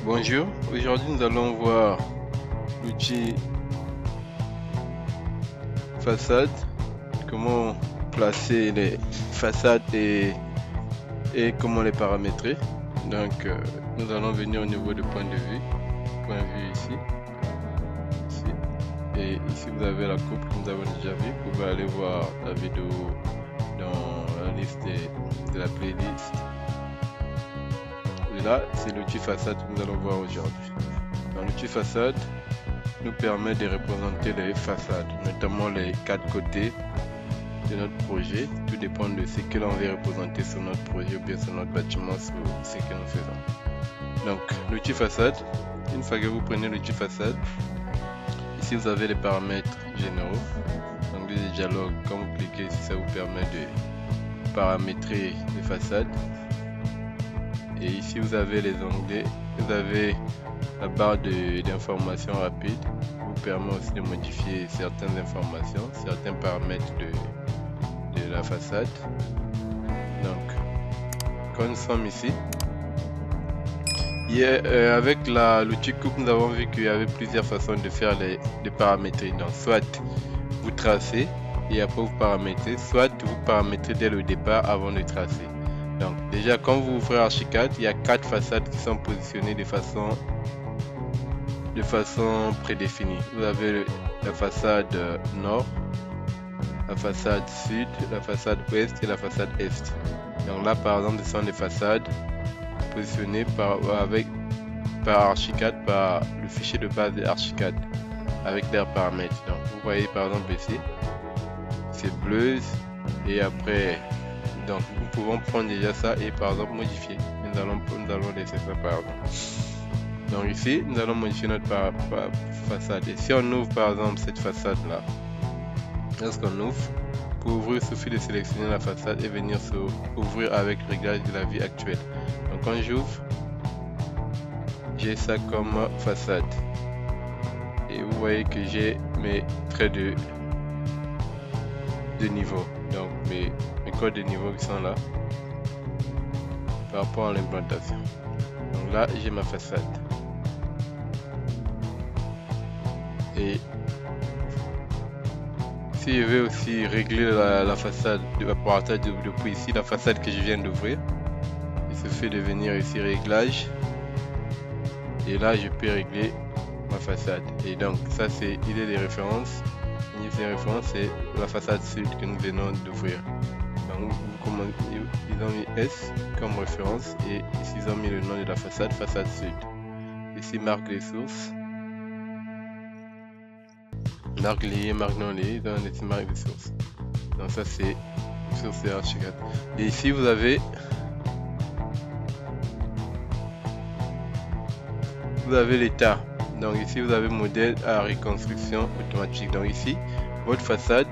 Bonjour, aujourd'hui nous allons voir l'outil façade, comment placer les façades et comment les paramétrer. Donc nous allons venir au niveau de point de vue ici, et ici vous avez la coupe que nous avons déjà vu. Vous pouvez aller voir la vidéo dans la liste de la playlist. Et là, c'est l'outil façade que nous allons voir aujourd'hui. L'outil façade nous permet de représenter les façades, notamment les 4 côtés de notre projet. Tout dépend de ce que l'on veut représenter sur notre projet ou bien sur notre bâtiment, sur ce que nous faisons. Donc, l'outil façade, une fois que vous prenez l'outil façade, ici vous avez les paramètres généraux. Donc, des dialogues, quand vous cliquez ici, ça vous permet de paramétrer les façades. Et ici vous avez les onglets, vous avez la barre d'informations rapide, qui vous permet aussi de modifier certaines informations, certains paramètres de la façade. Donc quand nous sommes ici, avec l'outil coupe, nous avons vu qu'il y avait plusieurs façons de faire les paramétrer. Donc soit vous tracez et après vous paramétrez, soit vous paramétrez dès le départ avant de tracer. Donc déjà quand vous ouvrez Archicad, il y a 4 façades qui sont positionnées de façon prédéfinie. Vous avez la façade nord, la façade sud, la façade ouest et la façade est. Donc là par exemple ce sont des façades positionnées par Archicad, par le fichier de base de Archicad avec leurs paramètres. Donc vous voyez par exemple ici, c'est bleu et après. Donc nous pouvons prendre déjà ça et par exemple modifier. Nous allons laisser ça par exemple. Donc ici nous allons modifier notre façade. Et si on ouvre par exemple cette façade là, lorsqu'on ouvre, pour ouvrir il suffit de sélectionner la façade et venir sur ouvrir avec réglage de la vie actuelle. Donc quand j'ouvre, j'ai ça comme façade. Et vous voyez que j'ai mes traits de niveau. Donc mes codes de niveau qui sont là par rapport à l'implantation. Donc là j'ai ma façade. Et si je vais aussi régler la façade de partir depuis ici, la façade que je viens d'ouvrir, il suffit de venir ici réglage et là je peux régler ma façade. Et donc ça c'est idée de référence. Ici référence c'est la façade sud que nous venons d'ouvrir. Donc ils ont mis S comme référence et ici ils ont mis le nom de la façade, façade sud. Ici marque les sources, marque liée, marque non liée, dans les marques de sources. Donc ça c'est source de Archicad. Et ici vous avez l'état. Donc ici vous avez modèle à reconstruction automatique. Donc ici votre façade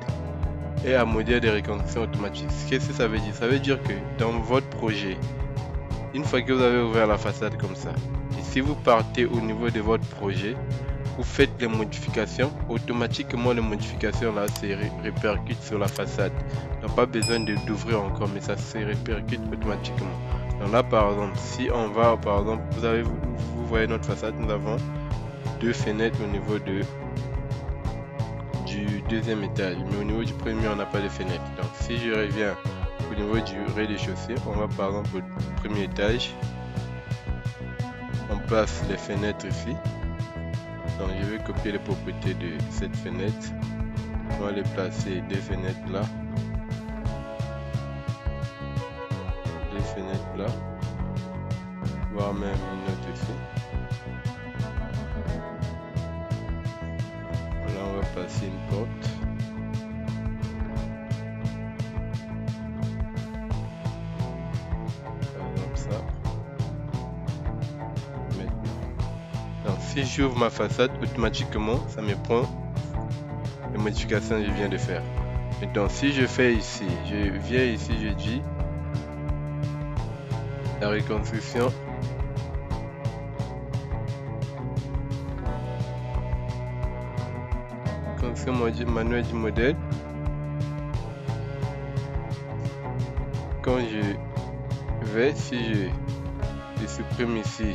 est un modèle de reconstruction automatique. Qu'est-ce que ça veut dire? Ça veut dire que dans votre projet, une fois que vous avez ouvert la façade comme ça, et si vous partez au niveau de votre projet, vous faites les modifications, automatiquement les modifications là se répercutent sur la façade. Donc pas besoin d'ouvrir encore, mais ça se répercute automatiquement. Donc là par exemple, si on va par exemple, vous voyez notre façade, nous avons 2 fenêtres au niveau du deuxième étage, mais au niveau du premier on n'a pas de fenêtre. Donc si je reviens au niveau du rez-de-chaussée, on va par exemple au premier étage, on place les fenêtres ici. Donc je vais copier les propriétés de cette fenêtre, on va les placer des fenêtres là, voire même une autre ici. Là on va passer une porte. Comme ça. Maintenant. Donc si j'ouvre ma façade, automatiquement ça me prend les modifications que je viens de faire. Maintenant si je fais ici, je viens ici, je dis la reconstruction. Manuel du modèle. Quand je vais, si je supprime ici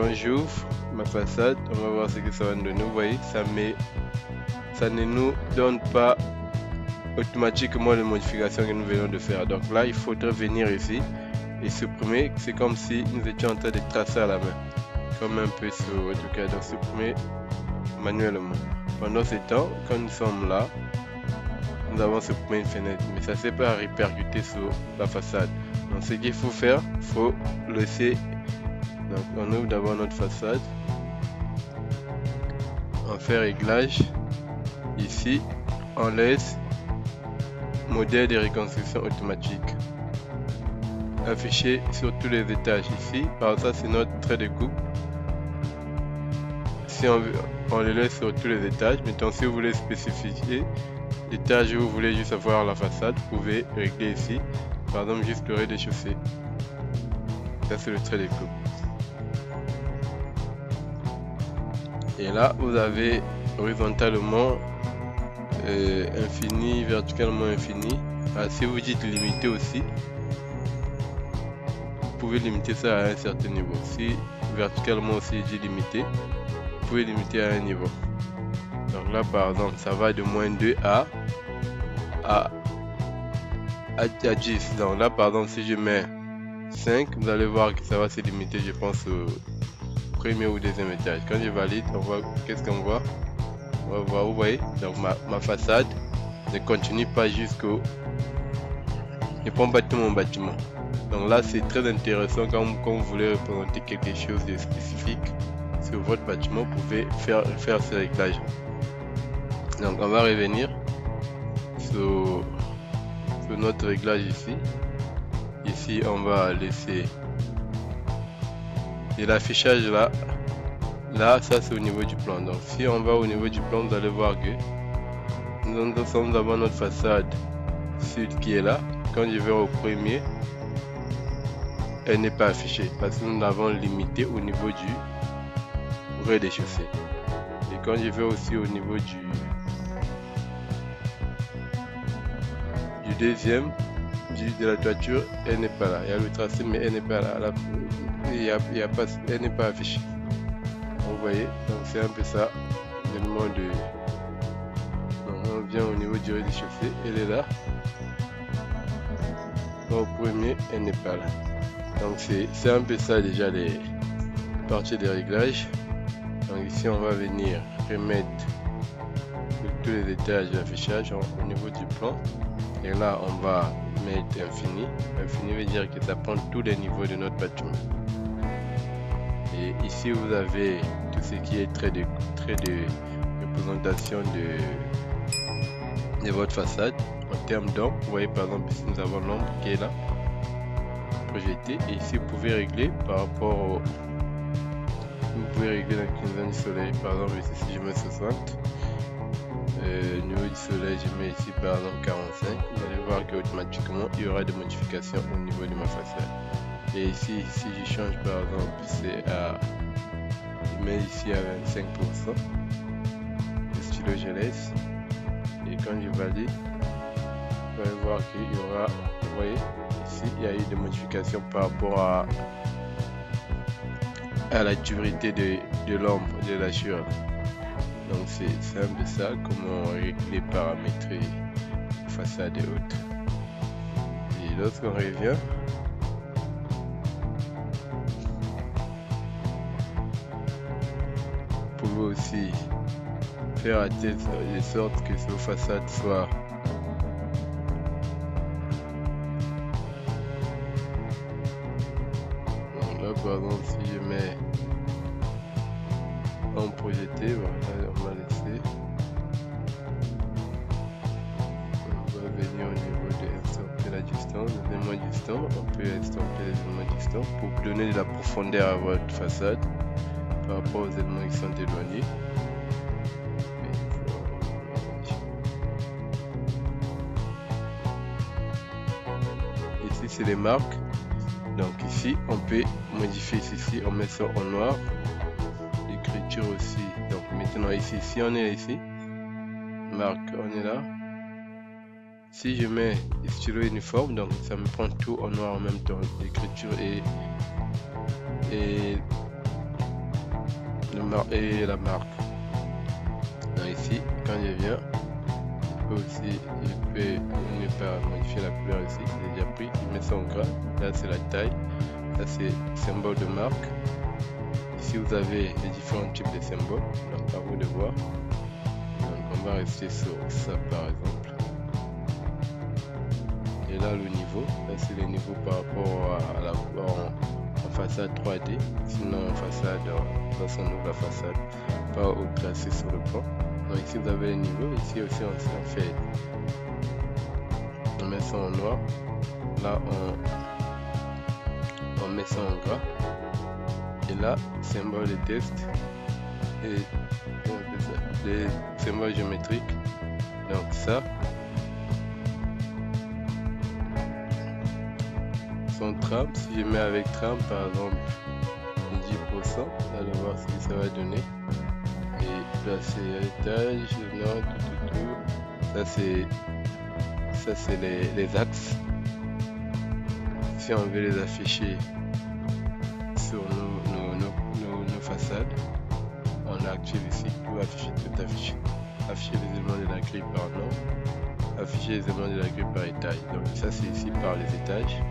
quand j'ouvre ma façade, on va voir ce que ça va nous donner. Vous voyez, ça ne nous donne pas automatiquement les modifications que nous venons de faire. Donc là, il faudrait venir ici et supprimer. C'est comme si nous étions en train de tracer à la main, comme un peu sur AutoCAD. Donc supprimer manuellement. Pendant ce temps, quand nous sommes là, nous avons supprimé une fenêtre, mais ça ne s'est pas répercuté sur la façade. Donc ce qu'il faut faire, il faut laisser. Donc on ouvre d'abord notre façade, on fait réglage. Ici, on laisse modèle de reconstruction automatique affiché sur tous les étages. Ici, par ça c'est notre trait de coupe. Si on le laisse sur tous les étages. Maintenant, si vous voulez spécifier l'étage où vous voulez juste avoir la façade, vous pouvez régler ici. Par exemple, juste le rez-de-chaussée. Ça c'est le trait de coupe. Et là, vous avez horizontalement infini, verticalement infini. Si vous dites limiter aussi, vous pouvez limiter ça à un certain niveau. Si verticalement aussi dit limiter, vous pouvez limiter à un niveau. Donc là par exemple, ça va de -2 à 10. Donc là par exemple, si je mets 5, vous allez voir que ça va se limiter, je pense, au premier ou deuxième étage. Quand je valide, on voit, qu'est-ce qu'on voit? On va voir, vous voyez, donc ma façade ne continue pas jusqu'au... ne prend pas tout mon bâtiment. Donc là c'est très intéressant quand vous voulez représenter quelque chose de spécifique sur votre bâtiment, vous pouvez faire ce réglage. Donc on va revenir sur notre réglage ici. Ici on va laisser et l'affichage là ça c'est au niveau du plan. Donc si on va au niveau du plan, vous allez voir que nous sommes devant notre façade sud qui est là. Quand je vais au premier, elle n'est pas affichée parce que nous l'avons limité au niveau du rez-de-chaussée. Et quand je vais aussi au niveau du deuxième, de la toiture, elle n'est pas là. Il y a le tracé mais elle n'est pas là. Elle n'est pas affichée. Vous voyez, donc c'est un peu ça l'élément de... Donc on vient au niveau du rez-de-chaussée, elle est là. Au premier, elle n'est pas là. Donc c'est un peu ça déjà les parties de réglage. Donc ici on va venir remettre tous les étages d'affichage au niveau du plan. Et là on va mettre infini. Infini veut dire que ça prend tous les niveaux de notre bâtiment. Et ici vous avez tout ce qui est trait de représentation de votre façade en termes d'ombre. Vous voyez par exemple ici nous avons l'ombre qui est là projeté, et ici vous pouvez régler par rapport au... Vous pouvez régler l'inclinaison du soleil. Par exemple ici si je mets 60, au niveau du soleil je mets ici par exemple 45, vous allez voir qu'automatiquement il y aura des modifications au niveau de ma façade. Et ici si je change par exemple, c'est à... je mets ici à 25%, le stylo je laisse, et quand je valide, vous allez voir qu'il y aura, vous voyez, ici il y a eu des modifications par rapport à la dureté de l'ombre de la sueur. Donc c'est un peu ça, comment régler, paramétrer façade et autres. Et lorsqu'on revient, vous pouvez aussi faire à telle sorte que vos façades soient là. Par exemple si je mets en projeté, voilà, on va laisser, on va venir au niveau de estomper la distance, les éléments distants. On peut estomper les éléments distants pour donner de la profondeur à votre façade par rapport aux éléments qui sont éloignés. Ici c'est les marques. Donc ici on peut modifier ici, on met ça en noir. L'écriture aussi. Donc maintenant ici, si on est ici, marque, on est là. Si je mets stylo uniforme, donc ça me prend tout en noir en même temps, l'écriture et la marque. Donc ici, quand je viens, je peux ne pas modifier la couleur ici, j'ai déjà pris, il met ça en gras. Là c'est la taille, ça c'est symbole de marque. Ici vous avez les différents types de symboles, donc à vous de voir. Donc on va rester sur ça par exemple. Et là le niveau, là c'est le niveau par rapport à la en façade 3D, sinon en façade, dans son nouveau la façade, pas au tracé sur le plan. Donc ici vous avez les niveaux, ici aussi on fait, on met ça en noir, là on met ça en gras, et là symbole de test et les symboles géométriques. Donc ça son trame, si je mets avec trame par exemple 10%, allons voir ce que ça va donner. Et placer l'étage, ça c'est les axes. Si on veut les afficher sur nos façades, on active ici pour afficher les éléments de la grille par nom, afficher les éléments de la grille par étage. Donc ça c'est ici par les étages.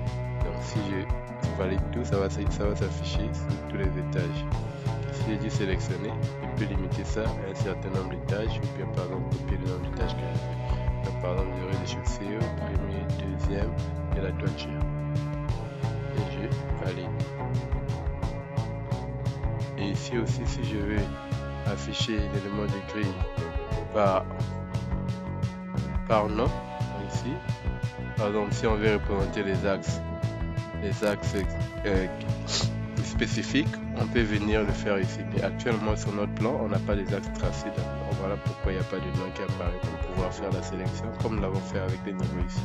Donc si je valide tout, ça va s'afficher sur tous les étages. Si je dis sélectionner, je peux limiter ça à un certain nombre d'étages, ou bien par exemple copier le nombre d'étages que je veux. Donc par exemple je rez-de-chaussée, au premier, deuxième et la toiture. Et je valide. Et ici aussi, si je veux afficher l'élément de grille par nom, ici, par exemple si on veut représenter les axes spécifiques, on peut venir le faire ici. Mais actuellement sur notre plan, on n'a pas les axes tracés. Donc voilà pourquoi il n'y a pas de nom qui apparaît pour pouvoir faire la sélection comme nous l'avons fait avec les niveaux ici.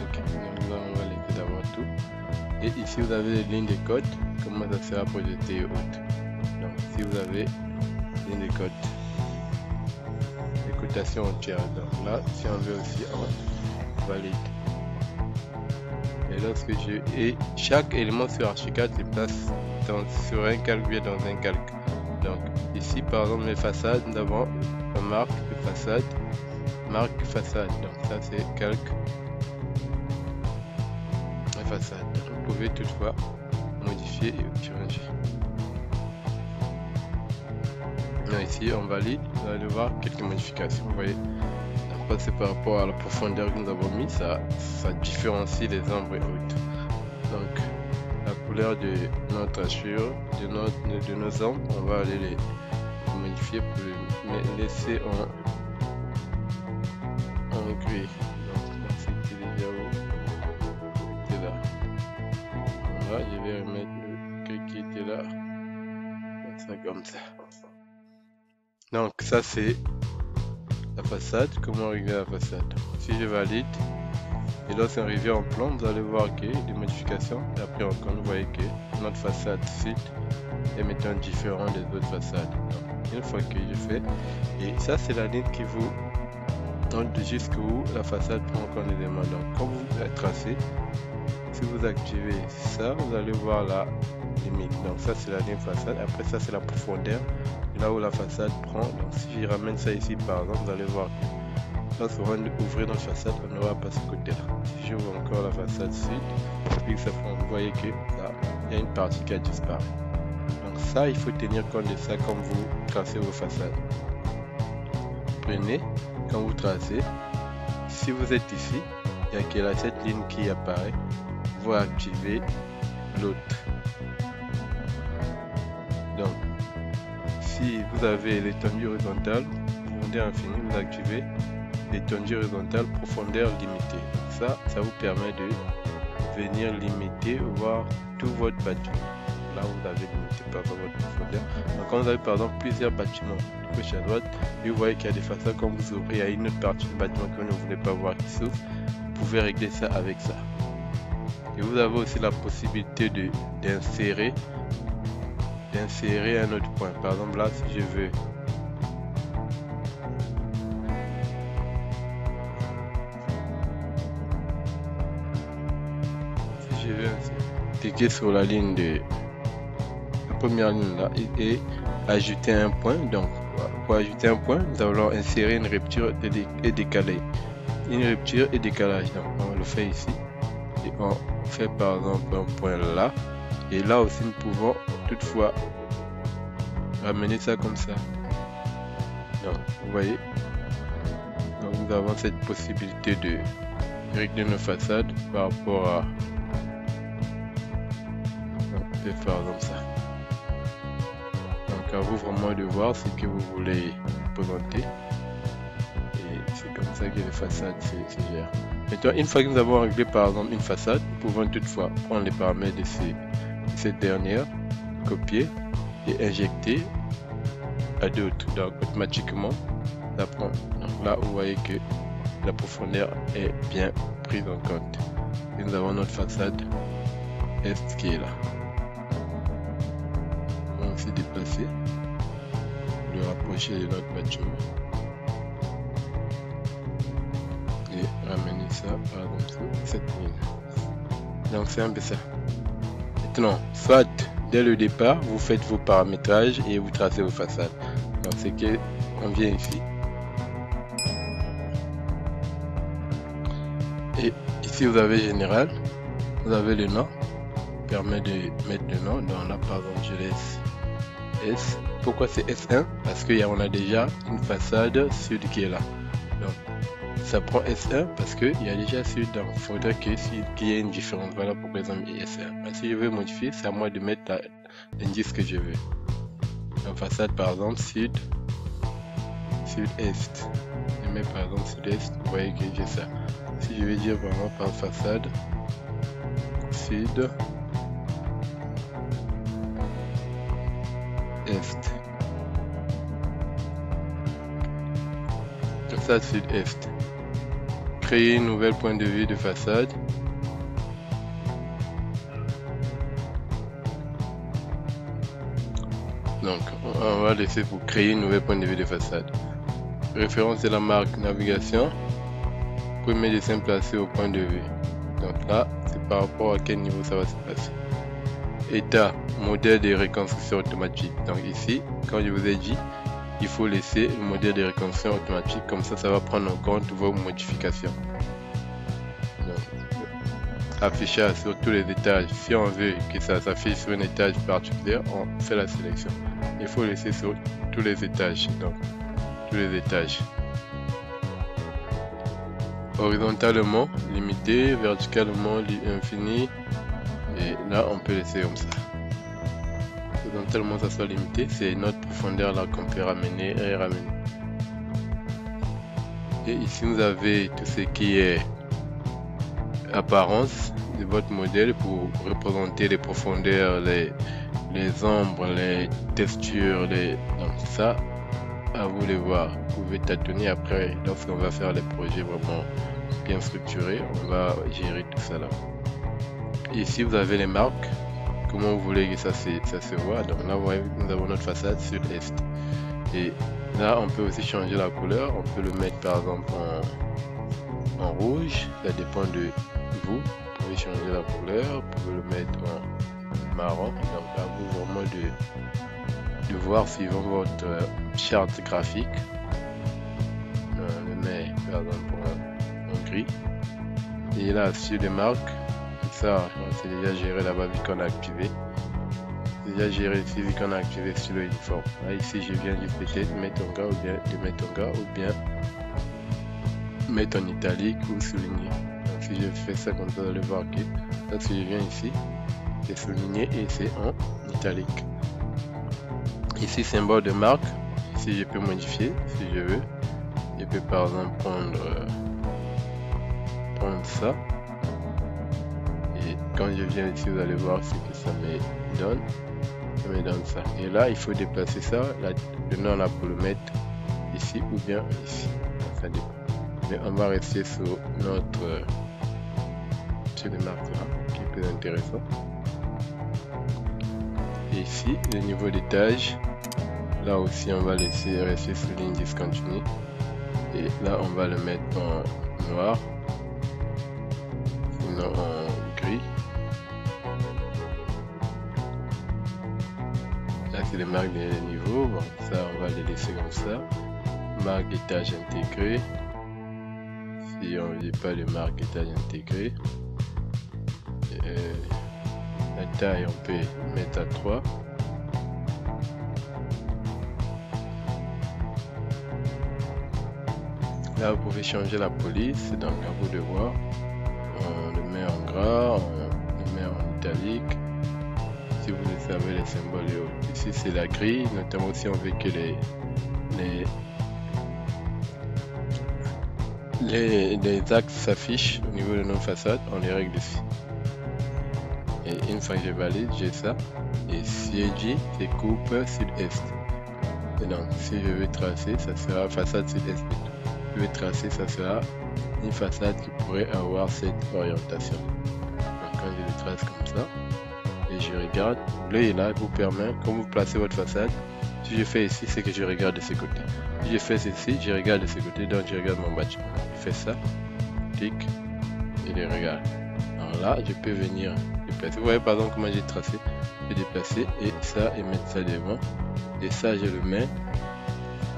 Ok, donc on va laisser d'abord tout. Et ici vous avez les lignes de code, comment ça sera projeté et autres. Donc si vous avez ligne de code, les cotations entières. Donc là, si on veut aussi, on valide. Et chaque élément sur Archicad se place sur un calque bien dans un calque. Donc ici par exemple les façades, nous avons la marque de façade, donc ça c'est calque la façade. Vous pouvez toutefois modifier et changer. Là, ici on valide, vous allez voir quelques modifications, vous voyez. C'est par rapport à la profondeur que nous avons mis, ça différencie les ombres et autres. Donc la couleur de notre hachure, de nos ombres, on va aller les modifier pour les laisser en gris. Donc c'était déjà où là. Voilà, je vais remettre le gris qui était là. Ça comme ça. Donc ça c'est la façade, comment régler la façade. Si je valide et lorsqu'on arrive en plan, vous allez voir que des modifications et après encore vous voyez que notre façade sud est maintenant différent des autres façades. Donc, une fois que je fais, et ça c'est la ligne qui vous montre jusqu'où la façade prend encore les éléments. Donc quand vous tracez, si vous activez ça, vous allez voir la limite. Donc ça c'est la ligne façade, après ça c'est la profondeur là où la façade prend. Donc si je ramène ça ici par exemple, vous allez voir que lorsqu'on va ouvrir notre façade, on n'aura pas ce côté là. Si j'ouvre encore la façade sud, puis que ça prend, vous voyez que là il y a une partie qui a disparu. Donc ça il faut tenir compte de ça quand vous tracez vos façades. Prenez, quand vous tracez, si vous êtes ici, il y a que là cette ligne qui apparaît, vous activez l'autre. Donc si vous avez l'étendue horizontale, profondeur infinie, vous activez l'étendue horizontale, profondeur limitée. Ça vous permet de venir limiter, voir tout votre bâtiment. Là vous avez limité par votre profondeur. Donc quand vous avez par exemple plusieurs bâtiments de gauche à droite, et vous voyez qu'il y a des façades, quand vous ouvrez, il y a une autre partie du bâtiment que vous ne voulez pas voir qui s'ouvre, vous pouvez régler ça avec ça. Et vous avez aussi la possibilité d'insérer un autre point. Par exemple là, si je veux cliquer sur la ligne de première ligne là et ajouter un point. Donc pour ajouter un point, nous allons insérer une rupture et décaler. Une rupture et décalage. Donc on le fait ici et on fait par exemple un point là. Et là aussi nous pouvons toutefois ramener ça comme ça. Donc vous voyez, donc nous avons cette possibilité de régler nos façades par rapport à, donc, on peut faire comme ça. Donc à vous vraiment de voir ce que vous voulez présenter, et c'est comme ça que les façades se gèrent. Maintenant, une fois que nous avons réglé par exemple une façade, nous pouvons toutefois prendre les paramètres de cette dernière, copier et injecter à d'autres. Donc automatiquement ça prend. Donc là vous voyez que la profondeur est bien prise en compte. Et nous avons notre façade est qui est là. On va aussi déplacer, le rapprocher de notre bâtiment et ramener ça par exemple sur cette ligne. Donc c'est un peu ça. Maintenant, soit dès le départ vous faites vos paramétrages et vous tracez vos façades. Donc c'est que on vient ici et ici vous avez général, vous avez le nom, permet de mettre le nom. Donc là par exemple je laisse S. Pourquoi c'est S1? Parce qu'on a déjà une façade sud qui est là. Donc ça prend S1 parce qu'il y a déjà sud. Donc il faudrait qu'il y ait une différence. Voilà pourquoi ils ont mis S1. Mais si je veux modifier, c'est à moi de mettre l'indice que je veux. En façade par exemple sud, sud-est. Je mets par exemple sud-est, vous voyez que j'ai ça. Si je vais dire vraiment par façade sud, est. Façade sud-est. Créer une nouvelle point de vue de façade. Donc on va laisser pour créer une nouvelle point de vue de façade. Référence de la marque navigation. Premier dessin placé au point de vue. Donc là c'est par rapport à quel niveau ça va se passer. État, modèle de reconstruction automatique. Donc ici, quand je vous ai dit, il faut laisser le modèle de reconstruction automatique, comme ça va prendre en compte vos modifications. Donc, affichage sur tous les étages. Si on veut que ça s'affiche sur un étage particulier, on fait la sélection. Il faut laisser sur tous les étages. Donc tous les étages. Horizontalement limité, verticalement infini. Et là on peut laisser comme ça. Horizontalement ça soit limité, c'est notre profondeur là qu'on peut ramener et ramener. Et ici vous avez tout ce qui est apparence de votre modèle pour représenter les profondeurs, les ombres, les textures, donc ça à vous de voir. Vous pouvez tâtonner après lorsqu'on va faire les projets vraiment bien structurés, on va gérer tout ça là. Ici vous avez les marques, comment vous voulez que ça se voit. Donc là vous voyez, nous avons notre façade sud-est. Et là on peut aussi changer la couleur, on peut le mettre par exemple en rouge, ça dépend de vous. Vous pouvez changer la couleur, vous pouvez le mettre en marron. Donc à vous vraiment de voir suivant votre charte graphique. On le met par exemple en gris. Et là sur les marques, ça c'est déjà géré là-bas vu qu'on a activé. C'est déjà géré ici vu qu'on a activé sur le uniforme. Là ici je viens juste peut-être mettre en gras ou bien de mettre en gras ou bien mettre en italique ou souligner. Donc si je fais ça comme ça, vous allez voir que lorsque je viens ici, c'est souligné et c'est en italique. Ici symbole de marque, ici je peux modifier si je veux. Je peux par exemple prendre ça. Et quand je viens ici, vous allez voir ce que ça me donne. Ça me donne ça. Et là, il faut déplacer ça, le nom là pour le mettre ici ou bien ici. Ça dépend. Mais on va rester sur notre sur les marques là, qui est plus intéressant. Et ici, le niveau d'étage. Là aussi, on va laisser rester sur ligne discontinue. Et là, on va le mettre en noir. Sinon en gris. c'est les marques des niveaux. Bon, ça on va les laisser comme ça. Marque d'étage intégré. Si on ne dit pas les marques d'étage intégré. La taille on peut mettre à 3. Là vous pouvez changer la police, donc à vous de voir. On le met en gras, on le met en italique. Si vous savez les symboles et autres. Ici c'est la grille, notamment si on veut que les axes s'affichent au niveau de nos façades, on les règle ici. Et une fois que je valide, j'ai ça. Et siège, c'est coupe sud-est. Et donc si je veux tracer, ça sera façade sud-est. Je vais tracer, ça sera une façade qui pourrait avoir cette orientation. Donc quand je le trace comme ça et je regarde, l'œil là vous permet, quand vous placez votre façade, si je fais ici, c'est que je regarde de ce côté. Si je fais ceci, je regarde de ce côté, donc je regarde mon bâtiment. Je fais ça, clic et je regarde. Alors là, je peux venir déplacer. Vous voyez par exemple comment j'ai tracé, je vais déplacer et ça et mettre ça devant. Et ça, je le mets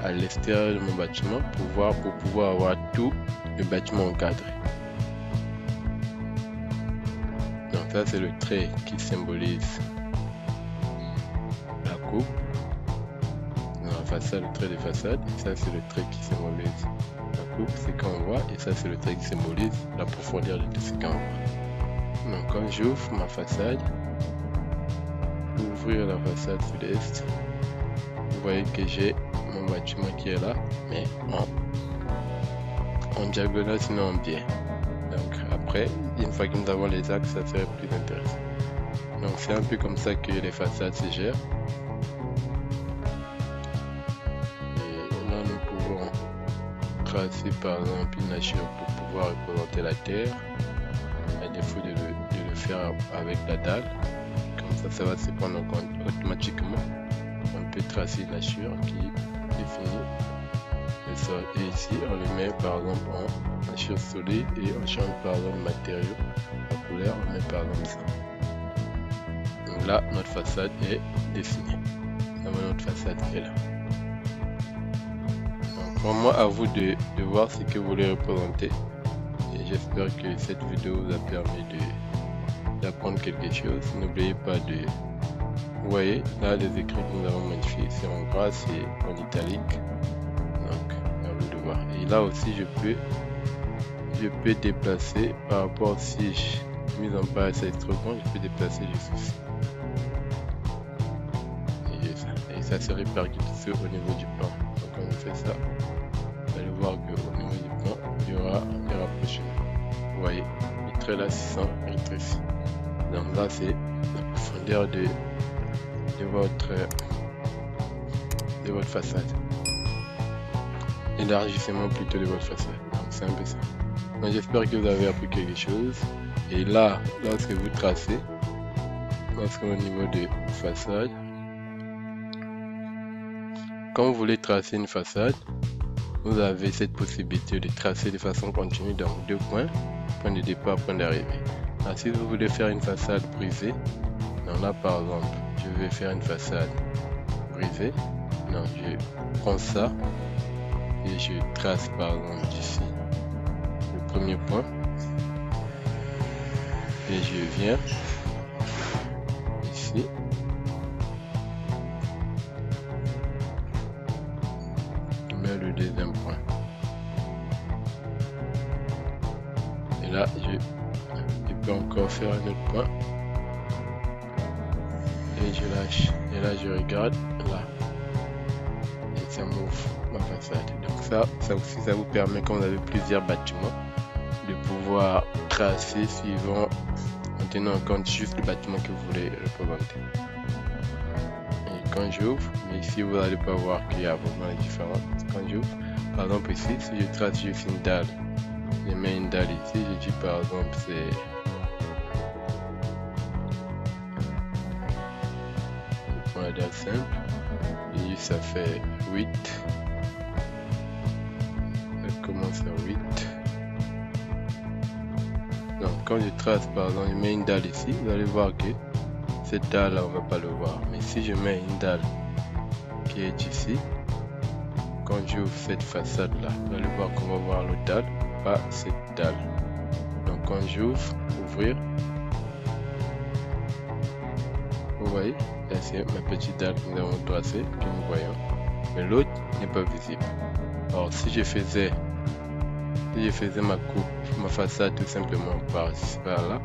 à l'extérieur de mon bâtiment pour pouvoir avoir tout le bâtiment encadré. Donc ça c'est le trait qui symbolise la coupe. Dans la façade, le trait de façade, et ça c'est le trait qui symbolise la coupe, c'est quand on voit, et ça c'est le trait qui symbolise la profondeur de ce qu'on voit. Donc quand j'ouvre ma façade, ouvrir la façade sud-est, vous voyez que j'ai mon bâtiment qui est là, mais en diagonale, sinon en biais. Donc après, une fois que nous avons les axes, ça serait plus intéressant. Donc c'est un peu comme ça que les façades se gèrent. Et là nous pouvons tracer par exemple une nature pour pouvoir représenter la terre, à défaut de le faire avec la dalle. Comme ça, ça va se prendre en compte automatiquement. On peut tracer une nature qui définit le sol. Et ici, on le met par exemple en nature solide et on change par exemple le matériau, la couleur, on met par exemple ça. Donc là, notre façade est dessinée. Nous avons notre façade qui est là. Donc pour moi, à vous de voir ce que vous voulez représenter. Et j'espère que cette vidéo vous a permis d'apprendre quelque chose. N'oubliez pas de... Vous voyez, là les écrits que nous avons modifiés, c'est en gras, c'est en italique. Donc, à vous de voir. Et là aussi, je peux déplacer par rapport si je mise en place ça est trop grand, je peux déplacer juste ici. Et ça se répercute au niveau du plan. Donc, quand on fait ça, vous allez voir qu'au niveau du plan, il y aura des rapprochements. Vous voyez, le trait là, 600 est ici. Donc là, c'est la profondeur de votre façade, élargissement plutôt de votre façade. Donc c'est un peu ça. Donc j'espère que vous avez appris quelque chose. Et là, lorsque vous tracez, lorsque au niveau de façade, quand vous voulez tracer une façade, vous avez cette possibilité de tracer de façon continue dans 2 points, point de départ, point d'arrivée. Alors si vous voulez faire une façade brisée, donc là par exemple, je vais faire une façade brisée. Donc je prends ça et je trace par exemple ici le premier point et je viens ici je mets le deuxième point et là je peux encore faire un autre point. Et je lâche, et là je regarde là et ça m'ouvre ma façade. Donc ça aussi ça vous permet, quand vous avez plusieurs bâtiments, de pouvoir tracer suivant en tenant compte juste le bâtiment que vous voulez représenter. Et quand j'ouvre, mais ici vous n'allez pas voir qu'il y a vraiment une différence. Quand j'ouvre, par exemple ici, si je trace juste une dalle, je mets une dalle ici, je dis par exemple c'est la dalle simple, et ça fait 8, ça commence à 8. Donc quand je trace par exemple, je mets une dalle ici, vous allez voir que cette dalle là on va pas le voir, mais si je mets une dalle qui est ici. Quand j'ouvre cette façade là, vous allez voir qu'on va voir le dalle, pas cette dalle. Donc quand j'ouvre, ouvrir, vous voyez, là c'est ma petite dalle que nous avons tracée, que nous voyons, mais l'autre n'est pas visible. Alors si je faisais ma coupe, ma façade tout simplement par là,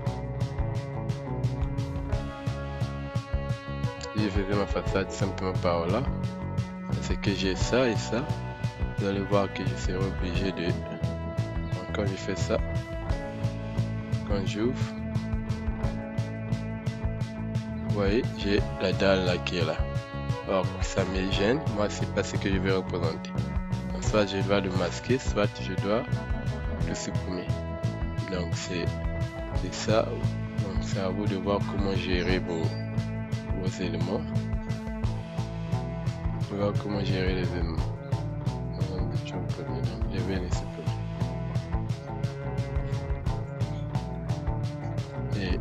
si je faisais ma façade simplement par là, c'est que j'ai ça et ça, vous allez voir que je serai obligé de, donc quand je fais ça, quand j'ouvre, vous voyez, j'ai la dalle là qui est là. Or ça me gêne, moi c'est pas ce que je vais représenter. Donc, soit je dois le masquer, soit je dois le supprimer. Donc c'est ça. Donc c'est à vous de voir comment gérer vos éléments. Voir comment gérer les éléments. Je vais les supprimer. Et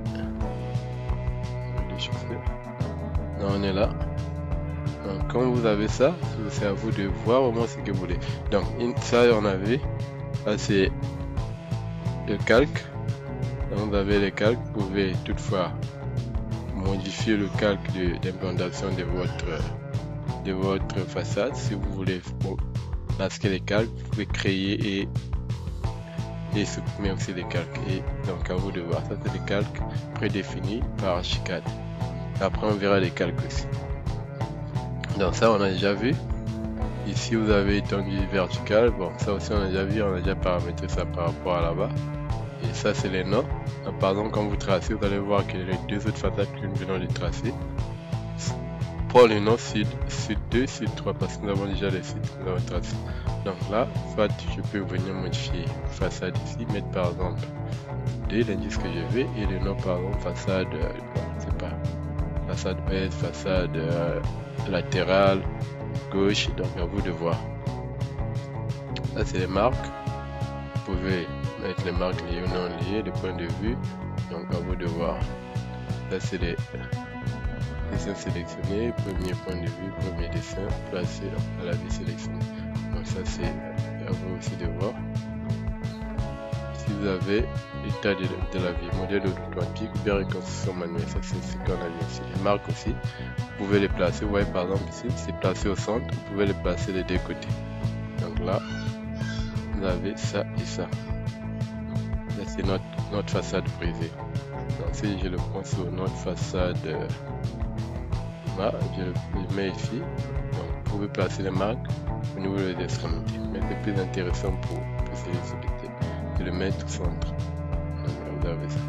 non, on est là. Donc quand vous avez ça, c'est à vous de voir au moins ce que vous voulez. Donc ça on a vu. Là c'est le calque. Donc vous avez le calque. Vous pouvez toutefois modifier le calque d'implantation de votre façade. Si vous voulez masquer les calques, vous pouvez créer et supprimer aussi les calques. Et donc à vous de voir. Ça c'est les calques prédéfinis par Archicad. Après on verra les calques aussi. Donc ça on a déjà vu. Ici vous avez étendue verticale. Bon ça aussi on a déjà vu, on a déjà paramétré ça par rapport à là-bas. Et ça c'est les noms. Donc, par exemple quand vous tracez, vous allez voir que les deux autres façades que nous venons de tracer, pour les noms sud 2, sud 3, parce que nous avons déjà les sites que nous avons tracés. Donc là, soit je peux venir modifier façade ici, mettre par exemple l'indice que je veux et le nom par exemple façade, c'est pas façade ouest, façade latérale, gauche, donc à vous de voir. Là c'est les marques, vous pouvez mettre les marques liées ou non liées, les points de vue, donc à vous de voir. Là c'est les dessins sélectionnés, premier point de vue, premier dessin, placé à la vie sélectionnée. Donc ça c'est à vous aussi de voir. Si vous avez l'état de la vie, modèle automatique ou bien reconstruction manuelle, ça c'est ce qu'on a vu aussi. Les marques aussi, vous pouvez les placer, vous voyez par exemple ici, c'est placé au centre, vous pouvez les placer des deux côtés. Donc là, vous avez ça et ça. Là c'est notre façade brisée. Donc si je le prends sur notre façade, là, je le mets ici. Donc vous pouvez placer les marques au niveau des extrémités. Mais c'est plus intéressant pour ces extrémités de le mettre au centre. Donc vous avez ça.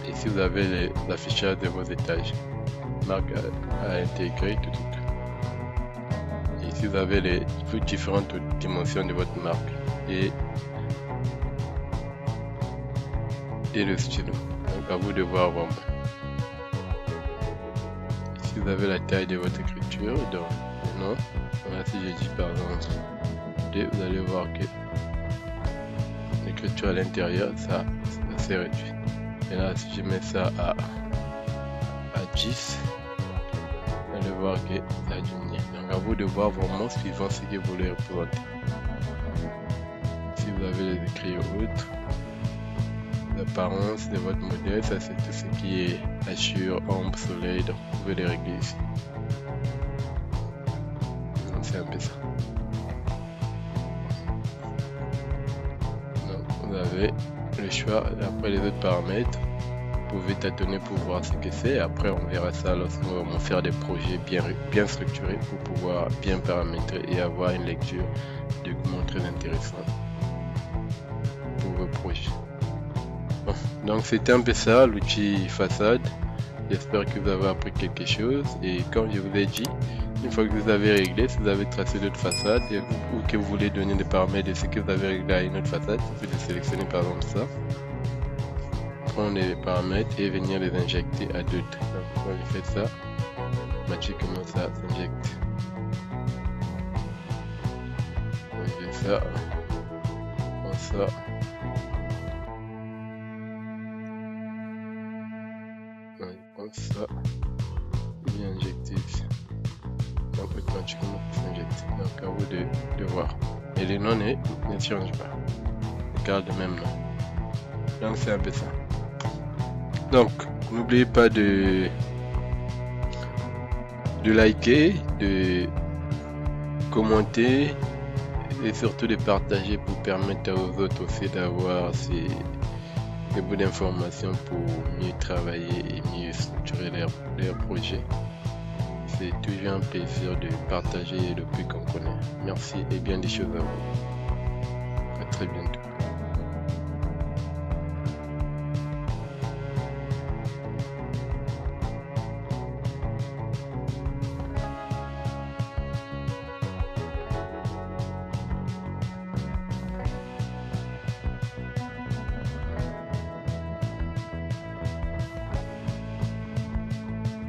Ici vous avez l'affichage de vos étages. Marque à intégrer tout. Et ici vous avez les différentes dimensions de votre marque et le stylo. Donc à vous de voir vraiment. Ici vous avez la taille de votre écriture. Donc non. Voilà, si je dis par exemple 2, vous allez voir que l'écriture à l'intérieur, ça s'est réduit. Et là si je mets ça à 10, vous allez voir que ça a diminué. Donc à vous de voir vraiment suivant ce que vous voulez représenter. Si vous avez les écrits autres, l'apparence de votre modèle, ça c'est tout ce qui est hachure, ombre, soleil, donc vous pouvez les régler ici. Donc c'est un peu ça. Donc vous avez le choix, après les autres paramètres, vous pouvez tâtonner pour voir ce que c'est. Après on verra ça lorsqu'on va vraiment faire des projets bien structurés pour pouvoir bien paramétrer et avoir une lecture de documents très intéressant pour vos projets. Bon, donc c'était un peu ça l'outil façade. J'espère que vous avez appris quelque chose et comme je vous ai dit, une fois que vous avez réglé, si vous avez tracé d'autres façades ou que vous voulez donner des paramètres de ce que vous avez réglé à une autre façade, vous pouvez sélectionner par exemple ça, prendre les paramètres et venir les injecter à d'autres. Donc quand je fais ça, automatiquement ça s'injecte. On fait ça, comme ça. On prend ça, et injecter ici. automatiquement s'injecte. Donc à vous de voir. Et le nom ne change pas. Il garde le même nom. Donc c'est un peu ça. Donc n'oubliez pas de liker, de commenter et surtout de partager pour permettre aux autres aussi d'avoir ces bouts d'informations pour mieux travailler et mieux structurer leurs projets. C'est toujours un plaisir de partager le plus qu'on connaît. Merci et bien des choses à vous.